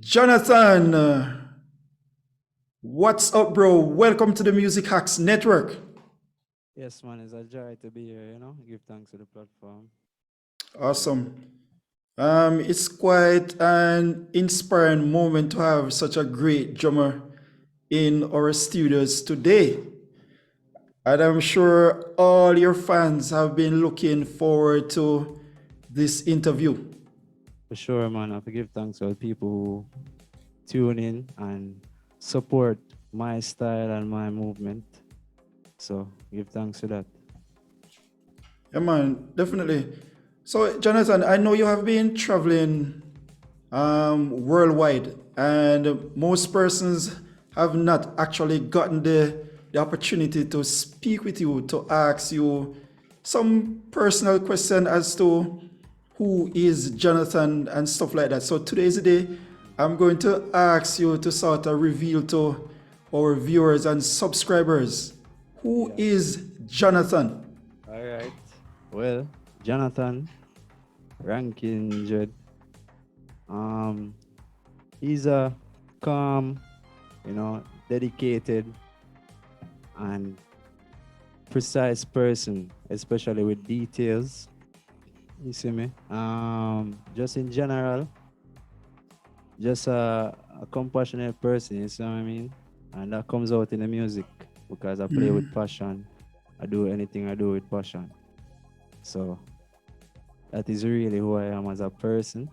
Jonathan, what's up, bro? Welcome to the Music Hacks Network. Yes, man, it's a joy to be here, Give thanks to the platform. Awesome. It's quite an inspiring moment to have such a great drummer in our studios today. And I'm sure all your fans have been looking forward to this interview. For sure, man, I have to give thanks to all people who tune in and support my style and my movement. So give thanks to that. Yeah, man, definitely. So, Jonathan, I know you have been traveling worldwide, and most persons have not actually gotten the opportunity to speak with you, to ask you some personal question as to who is Jonathan and stuff like that. So today is the day I'm going to ask you to sort of reveal to our viewers and subscribers who is Jonathan. All right. Well, Jonathan Rankine, Jedd. He's a calm, dedicated and precise person, especially with details. You see me? Just in general, just a compassionate person, you see what I mean? And that comes out in the music because I play with passion. I do anything I do with passion. So that is really who I am as a person.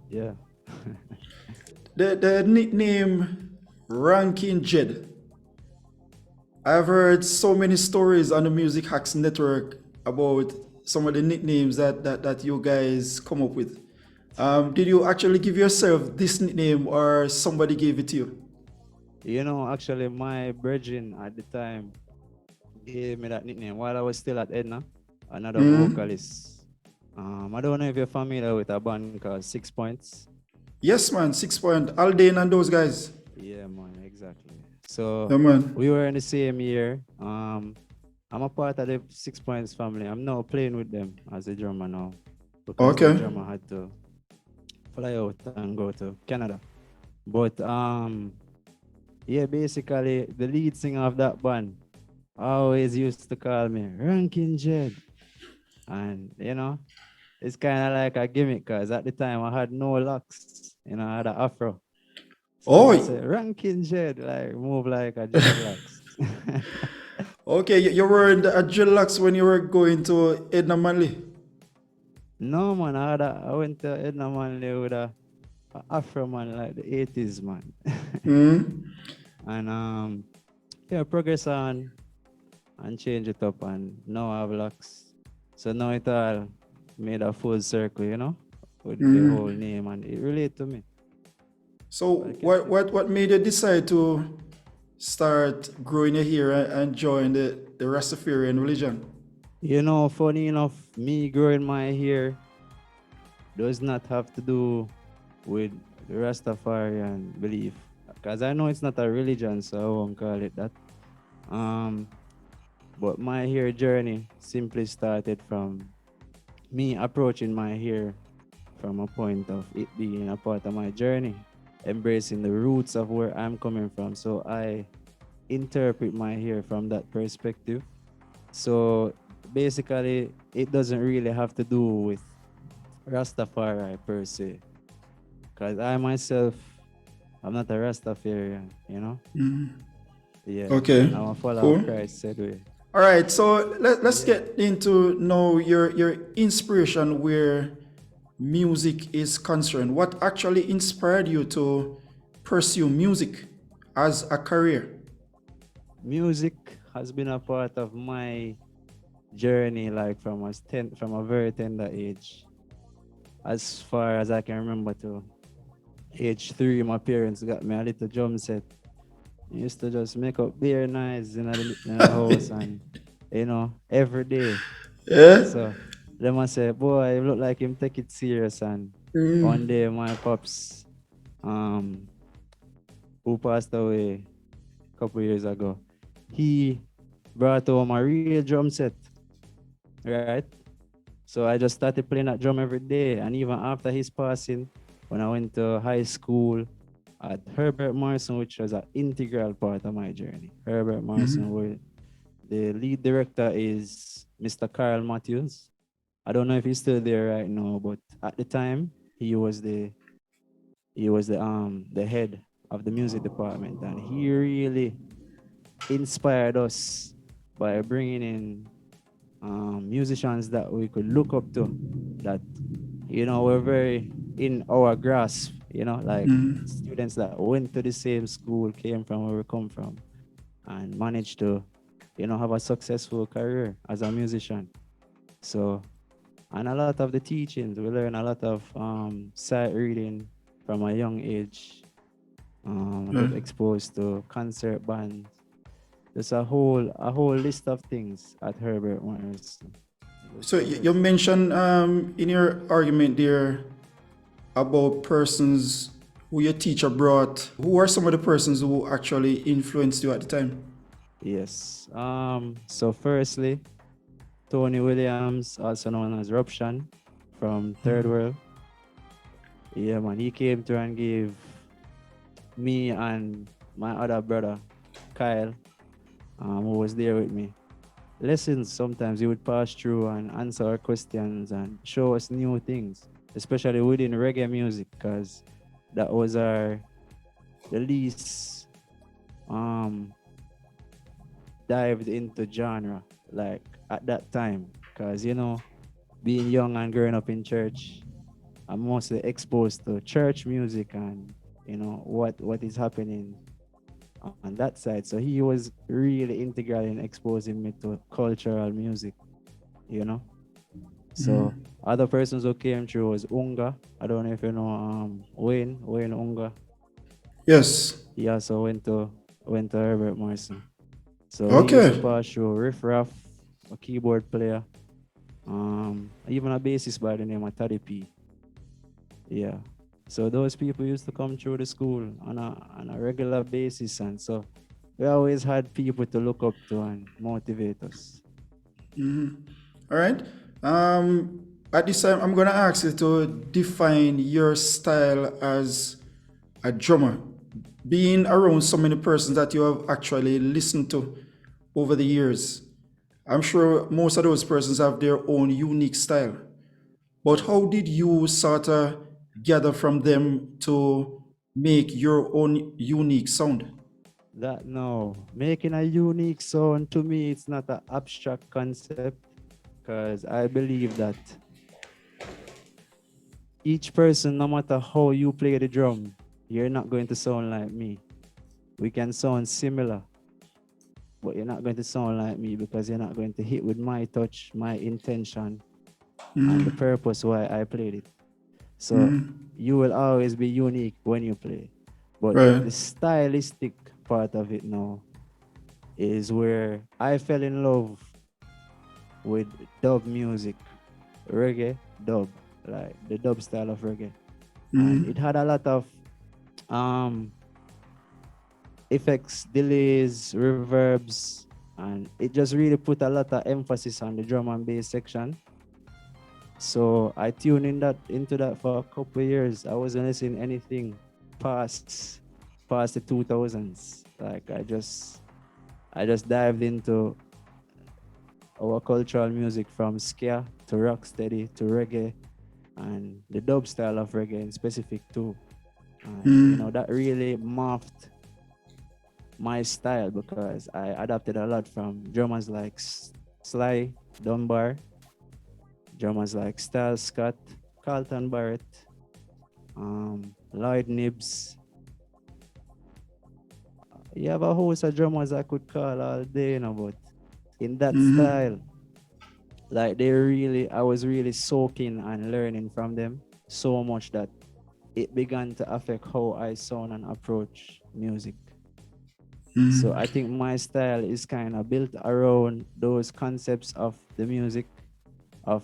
Yeah. The nickname Ranking Jedd. I've heard so many stories on the Music Hacks Network about some of the nicknames that you guys come up with. Did you actually give yourself this nickname or somebody gave it to you? Actually, my brethren at the time gave me that nickname while I was still at Edna, another vocalist. I don't know if you're familiar with a band called 6 Points. Yes, man. 6 Point, Aldane and those guys. Yeah, man, exactly. So Yeah, man. we were in the same year. I'm a part of the 6 Points family. I'm now playing with them as a drummer now because the drummer had to fly out and go to Canada. But yeah, basically the lead singer of that band always used to call me Ranking Jedd. And it's kind of like a gimmick because at the time I had no locks, I had an afro. So I say Ranking Jedd, like move like a dreadlocks. Okay, you were in the dreadlocks when you were going to Edna Manley. No, man, I went to Edna Manley with a afro, man, like the 80s, man. And yeah, progress on and change it up, and now I have locks. So now it all made a full circle, with the whole name, and it related to me. So what made you decide to start growing your hair and join the Rastafarian religion? Funny enough, me growing my hair does not have to do with the Rastafarian belief, because I know it's not a religion, so I won't call it that. But my hair journey simply started from me approaching my hair from a point of it being a part of my journey, embracing the roots of where I'm coming from. So I interpret my hair from that perspective. So basically, it doesn't really have to do with Rastafari per se. Because I myself, I'm not a Rastafarian, Yeah. Okay. I'm a follower of Christ, said way. All right, so let's get into now your inspiration where music is concerned. What actually inspired you to pursue music as a career? Music has been a part of my journey, like from a very tender age. As far as I can remember, to age 3, my parents got me a little drum set. I used to just make up bare noise in the house, and every day. Yeah. So they must say, boy, you look like him take it serious. And one day my pops, who passed away a couple years ago, he brought home a real drum set, right? So I just started playing that drum every day. And even after his passing, when I went to high school at Herbert Morrison, which was an integral part of my journey. Herbert Morrison, where the lead director is Mr. Carl Matthews. I don't know if he's still there right now, but at the time he was the head of the music department, and he really inspired us by bringing in musicians that we could look up to, that were very in our grasp, like students that went to the same school, came from where we come from, and managed to have a successful career as a musician. So, and a lot of the teachings, we learn a lot of sight reading from a young age. Get exposed to concert bands. There's a whole list of things at Herbert Morrison. So you mentioned in your argument there about persons who your teacher brought. Who are some of the persons who actually influenced you at the time? Yes. So firstly, Tony Williams, also known as Ruption from Third World. Yeah, man. He came through and gave me and my other brother, Kyle, who was there with me, lessons. Sometimes he would pass through and answer our questions and show us new things, especially within reggae music, because that was the least dived into genre, like at that time, because being young and growing up in church, I'm mostly exposed to church music and what is happening on that side. So he was really integral in exposing me to cultural music, you know. So other persons who came through was Unga. I don't know if you know Wayne Unga. Yes. He also went to Herbert Morrison. So he used to Okay. pass through Riff Raff, a keyboard player, even a bassist by the name of Taddy P. Yeah. So those people used to come through the school on a regular basis, and so we always had people to look up to and motivate us. All right. At this time, I'm gonna ask you to define your style as a drummer. Being around so many persons that you have actually listened to over the years, I'm sure most of those persons have their own unique style. But Yes. how did you sort of gather from them to make your own unique sound? That no, making a unique sound to me, it's not an abstract concept, because I believe that each person, no matter how you play the drum, you're not going to sound like me. We can sound similar, but you're not going to sound like me because you're not going to hit with my touch, my intention, and the purpose why I played it. So you will always be unique when you play. But Right. the stylistic part of it now is where I fell in love with dub music, reggae, dub, like the dub style of reggae. And it had a lot of um, effects, delays, reverbs, and it just really put a lot of emphasis on the drum and bass section. So I tuned into that for a couple of years. I wasn't listening anything past the 2000s. Like I just dived into our cultural music, from ska to rocksteady to reggae, and the dub style of reggae in specific too. And that really morphed my style because I adapted a lot from drummers like Sly Dunbar, drummers like Styles Scott, Carlton Barrett, Lloyd Nibbs. You have a host of drummers I could call all day, but in that style, like I was really soaking and learning from them so much that it began to affect how I sound and approach music. So I think my style is kind of built around those concepts of the music, of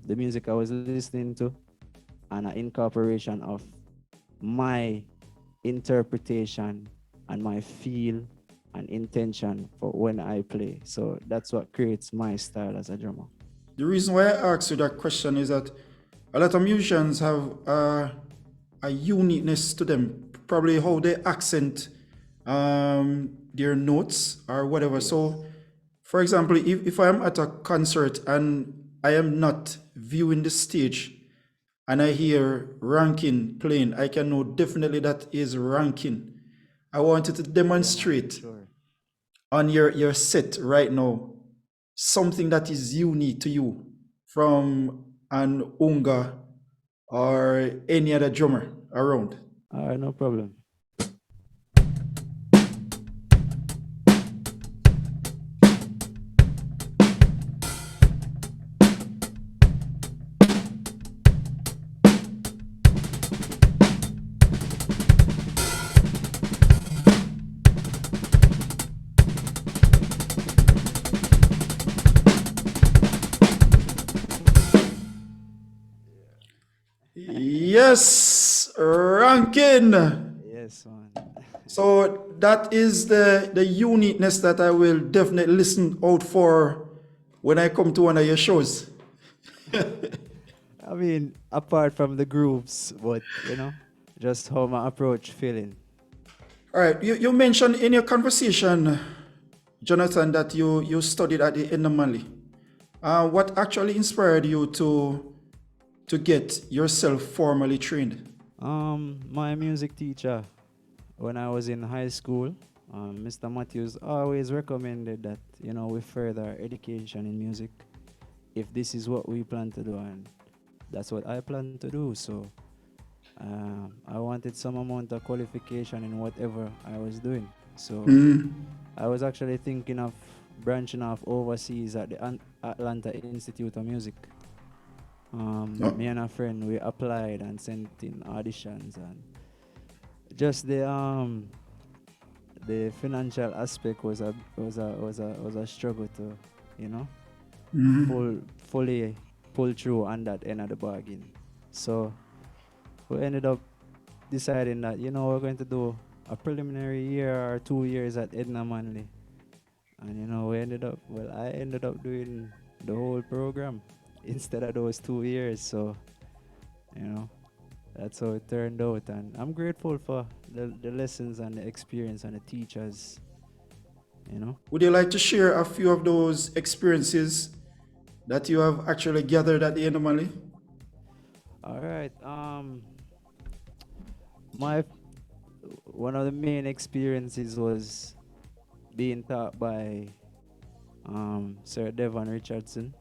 the music I was listening to, and an incorporation of my interpretation and my feel and intention for when I play. So that's what creates my style as a drummer. The reason why I asked you that question is that a lot of musicians have a uniqueness to them, probably how they accent their notes or whatever. Yes. So, for example, if I am at a concert and I am not viewing the stage and I hear Rankin playing, I can know definitely that is Rankin. I wanted to Yeah, man, for demonstrate sure. on your set right now something that is unique to you from an Unga or any other drummer around. All right, no problem. Yes, Rankin. Yes, man. So that is the uniqueness that I will definitely listen out for when I come to one of your shows. I mean, apart from the grooves, but just how my approach feeling. All right, you mentioned in your conversation, Jonathan, that you studied at the Enamali. What actually inspired you to get yourself formally trained? My music teacher when I was in high school, Mr. Matthews always recommended that we further education in music if this is what we plan to do, and that's what I plan to do. So I wanted some amount of qualification in whatever I was doing. So I was actually thinking of branching off overseas at the Atlanta Institute of Music. Oh, Me and a friend, we applied and sent in auditions, and just the financial aspect was a struggle to you know fully pull through on that end of the bargain. So we ended up deciding that we're going to do a preliminary year or 2 years at Edna Manley, and I ended up doing the whole program instead of those 2 years. So you know that's how it turned out, and I'm grateful for the lessons and the experience and the teachers. would you like to share a few of those experiences that you have actually gathered at the Enamali? All right. My one of the main experiences was being taught by Sir Devon Richardson,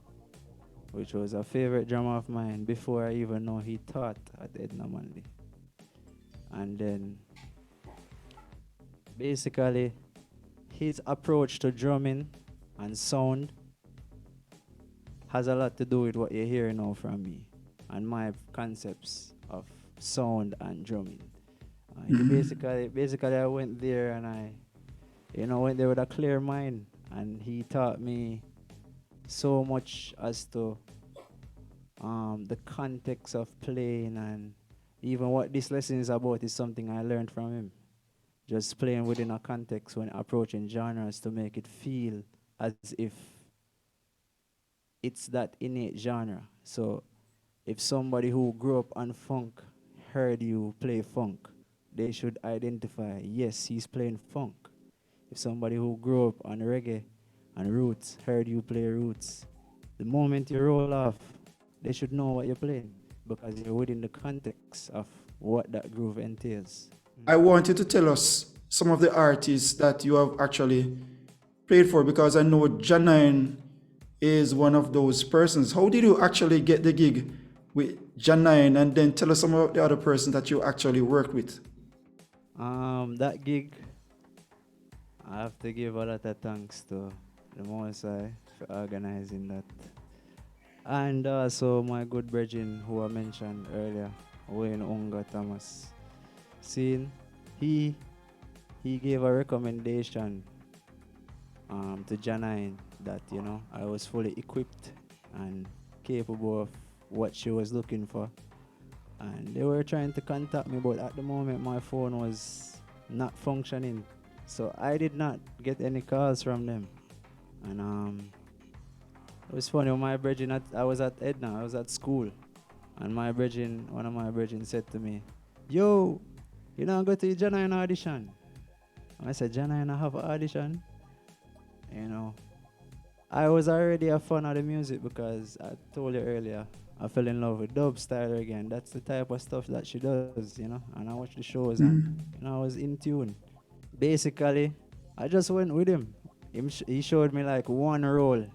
which was a favorite drummer of mine before I even know he taught at Edna Manley. And then basically his approach to drumming and sound has a lot to do with what you're hearing now from me and my concepts of sound and drumming. He basically I went there and I went there with a clear mind, and he taught me so much as to the context of playing, and even what this lesson is about is something I learned from him. Just playing within a context when approaching genres to make it feel as if it's that innate genre. So if somebody who grew up on funk heard you play funk, they should identify, yes, he's playing funk. If somebody who grew up on reggae and roots heard you play roots, the moment you roll off, they should know what you're playing because you're within the context of what that groove entails. I want you to tell us some of the artists that you have actually played for because I know Janine is one of those persons. How did you actually get the gig with Janine, and then tell us some of the other persons that you actually worked with? That gig, I have to give a lot of thanks to the Most High for organizing that. And also my good brethren who I mentioned earlier, Wayne Unga Thomas. Seeing he gave a recommendation to Janine that I was fully equipped and capable of what she was looking for. And they were trying to contact me, but at the moment my phone was not functioning, so I did not get any calls from them. And It was funny. My brethren, I was at Edna. I was at school, and one of my brethren, said to me, "Yo, you know, go to Janine audition." And I said, "Janine, I have an audition." You know, I was already a fan of the music because I told you earlier, I fell in love with dub style again. That's the type of stuff that she does, you know. And I watched the shows and I was in tune. Basically, I just went with him. He showed me like one roll,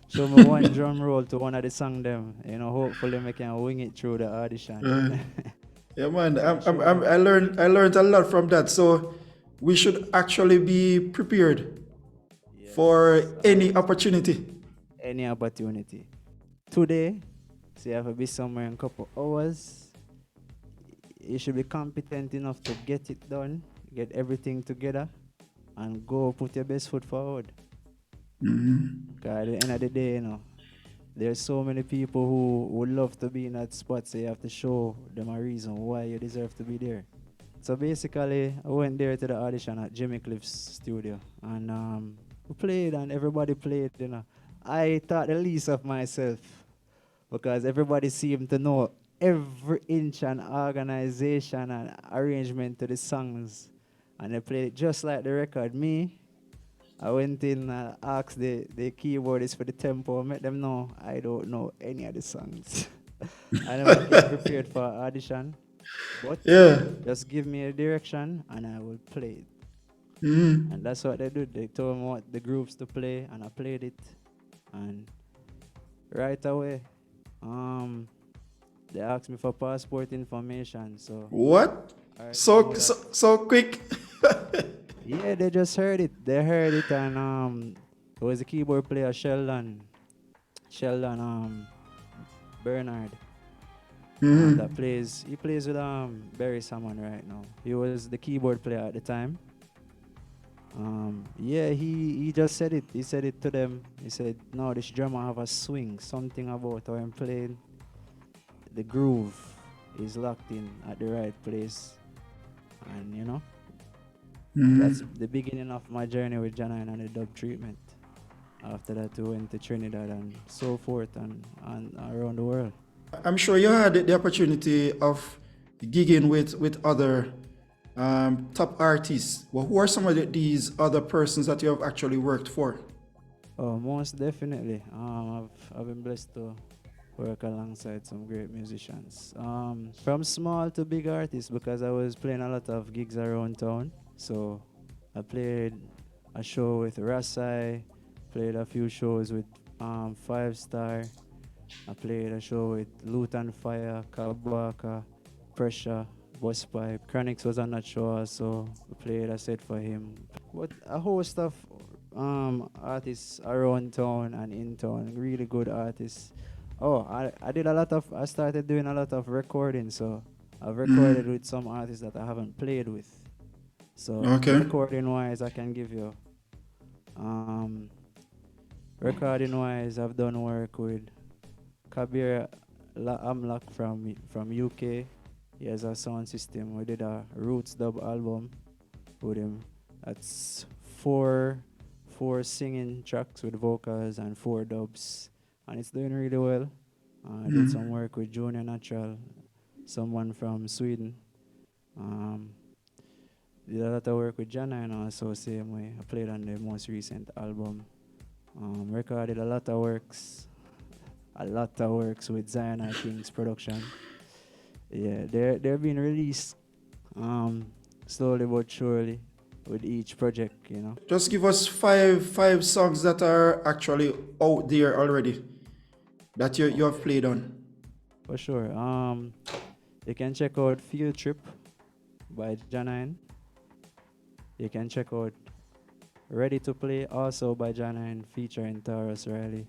showed me one drum roll to one of the song them. You know, hopefully I can wing it through the audition. Yeah, man. I learned a lot from that. So we should actually be prepared for Yes, any opportunity. any opportunity. Today, so you have to be somewhere in a couple hours. You should be competent enough to get it done, get everything together, and go put your best foot forward. Because at the end of the day, you know, there's so many people who would love to be in that spot, so you have to show them a reason why you deserve to be there. So basically, I went there to the audition at Jimmy Cliff's studio, and we played, and everybody played. You know, I thought the least of myself because everybody seemed to know every inch and organization and arrangement to the songs, and they played it just like the record. Me, I went in and asked the keyboardist for the tempo, met them know I don't know any of the songs. I never came prepared for audition, but Yeah. just give me a direction and I will play it. Mm-hmm. And that's what they did. They told me what the groups to play and I played it. And right away, they asked me for passport information. So What? So quick. yeah, they just heard it. They heard it and it was the keyboard player Sheldon Bernard. That plays with Barry Salmon right now. He was the keyboard player at the time. Yeah, he just said it. He said it to them. He said, "No, this drummer have a swing. Something about how I'm playing. The groove is locked in at the right place." And you know, that's the beginning of my journey with Janine and the dub treatment. After that, we went to Trinidad and so forth and around the world. I'm sure you had the opportunity of gigging with other top artists. Well, who are some of these other persons that you have actually worked for? Oh, most definitely. I've been blessed to work alongside some great musicians. From small to big artists because I was playing a lot of gigs around town. So I played a show with Rasai, played a few shows with Five Star. I played a show with Lutan Fire, Kabaka, Pressure, Boss Pipe. Chronix was on that show, so we played a set for him. But a host of artists around town and in town, really good artists. Oh, I started doing a lot of recording, so I've recorded with some artists that I haven't played with. So recording wise, I can give you. Recording wise, I've done work with Kabir Amlak from UK. He has a sound system. We did a Roots dub album with him. That's four singing tracks with vocals and 4 dubs, and it's doing really well. I did some work with Junior Natural, someone from Sweden. Did a lot of work with Janine also, same way. I played on the most recent album. Recorded a lot of works with Zion King's production. Yeah, they're being released slowly but surely with each project, you know. Just give us five songs that are actually out there already that you have played on. For sure. You can check out Field Trip by Janine. You can check out Ready to Play also by Janine featuring Taurus Riley.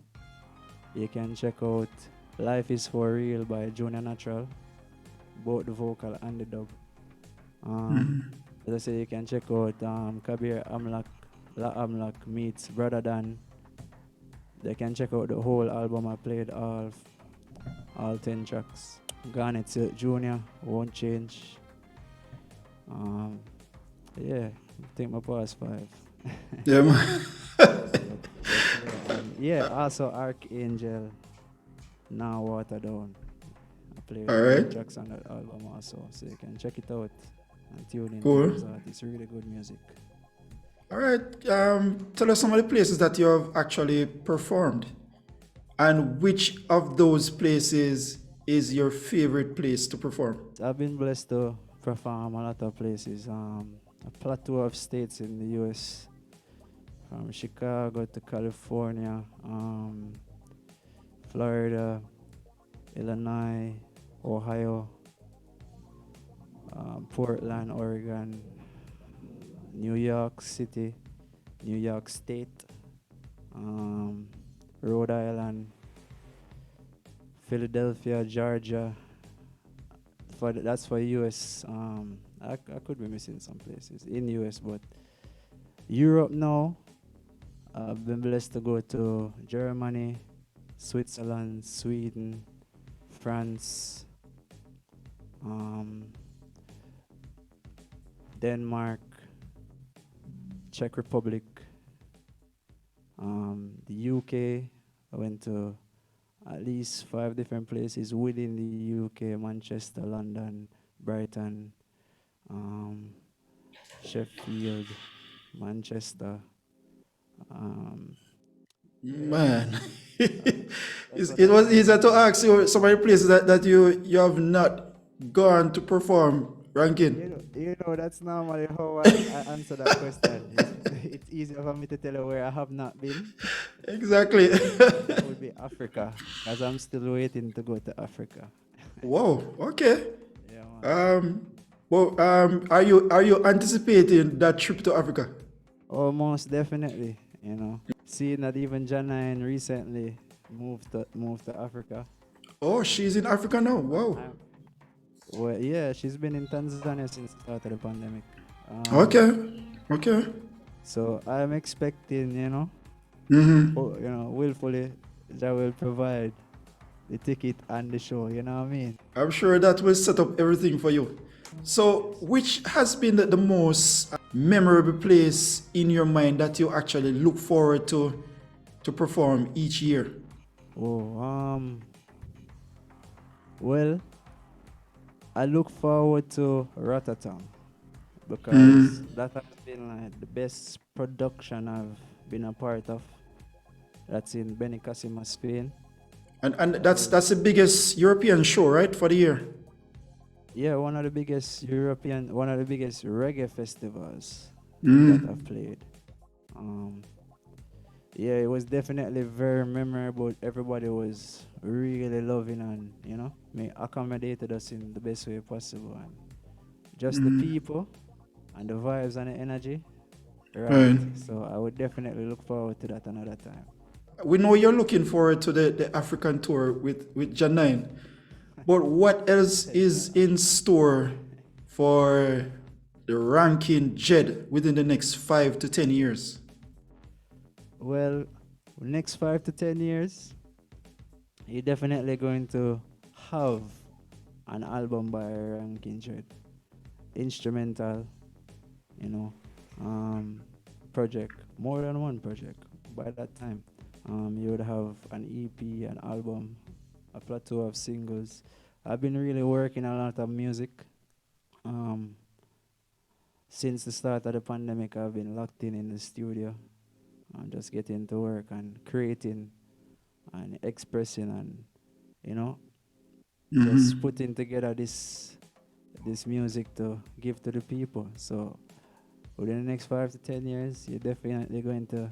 You can check out Life is For Real by Junior Natural, both the vocal and the dub. As I say, you can check out Kabir Amlak, La Amlak meets Brother Dan. They can check out the whole album. I played all 10 tracks. Garnet Junior, Won't Change. Yeah, I think my past 5. Yeah, man. Yeah, also Archangel, Now Water Down. I play All a few right, tracks on that album also, so you can check it out and tune into cool. those artists. Really good music. All right, tell us some of the places that you have actually performed, and which of those places is your favorite place to perform? I've been blessed to perform a lot of places. A plateau of states in the US, from Chicago to California, Florida, Illinois, Ohio, Portland, Oregon, New York City, New York State, um, Rhode Island, Philadelphia, Georgia. That's for US. I could be missing some places in US, but Europe now. I've been blessed to go to Germany, Switzerland, Sweden, France, um, Denmark, Czech Republic, the UK. I went to at least 5 different places within the UK: Manchester, London, Brighton, um, Sheffield, Manchester. Um, yeah, Man, that's what it I was can easier to remember. ask you some of the places that you have not gone to perform, Rankin. That's normally how I answer that question. It's easier for me to tell you where I have not been. Exactly. That would be Africa, because I'm still waiting to go to Africa. Whoa. Okay. Yeah, man. Um. Are you anticipating that trip to Africa? Oh, most definitely. Seeing that even Janine recently moved to Africa. Oh, she's in Africa now. Wow. I, well, yeah, she's been in Tanzania since the start of the pandemic. Okay. Okay. So I'm expecting, willfully that will provide the ticket and the show. You know what I mean? I'm sure that will set up everything for you. So, Yes. which has been the most memorable place in your mind that you actually look forward to perform each year? Oh, well, I look forward to Rotterdam because that has been like the best production I've been a part of. That's in Benicassim, Spain. And That that's was, the biggest European show, right, for the year? yeah, one of the biggest reggae festivals that Mm. I've played. Um, yeah, it was definitely very memorable. Everybody was really loving and, accommodated us in the best way possible. And just the people and the vibes and the energy, right? Right. So I would definitely look forward to that another time. We know you're looking forward to the African tour with Janine, but what else is Yeah. in store for the ranking Jedd within the next 5 to 10 years? Well, next 5 to 10 years, you're definitely going to have an album by Rankin Jedd. Instrumental, you know, project, more than one project by that time. You would have an EP, an album, a plateau of singles. I've been really working a lot of music. Um, since the start of the pandemic, I've been locked in the studio and just getting to work and creating and expressing and, you know, just putting together this music to give to the people. So within the next 5 to 10 years, you're definitely going to,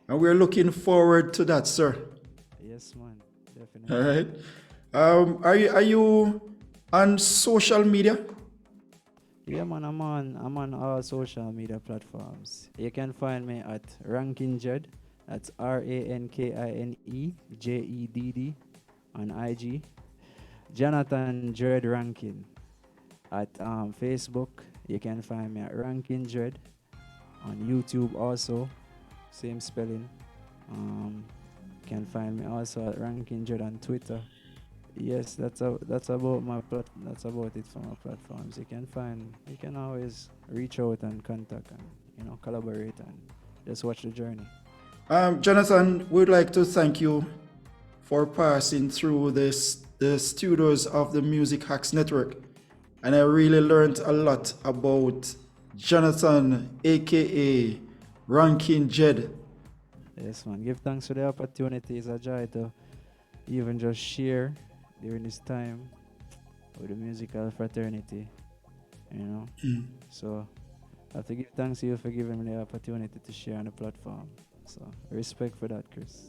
And we're looking forward to that, sir. yes, man, All definitely. right. Are you on social media? Yeah, man, I'm on all social media platforms. You can find me at Rankine Jedd. That's RANKINE JEDD on IG. Jonathan Jedd Rankine at Facebook. You can find me at Rankine Jedd on YouTube also, same spelling. You can find me also at Rankine Jedd on Twitter. Yes, that's about it for my platforms. You can always reach out and contact and collaborate and just watch the journey. Jonathan, we'd like to thank you for passing through the studios of the Music Hacks Network. And I really learned a lot about Jonathan, aka Rankin Jedd. Yes, man. Give thanks for the opportunity. It's a joy to even just share during this time with the musical fraternity, you know. So I have to give thanks to you for giving me the opportunity to share on the platform. So respect for that, Chris.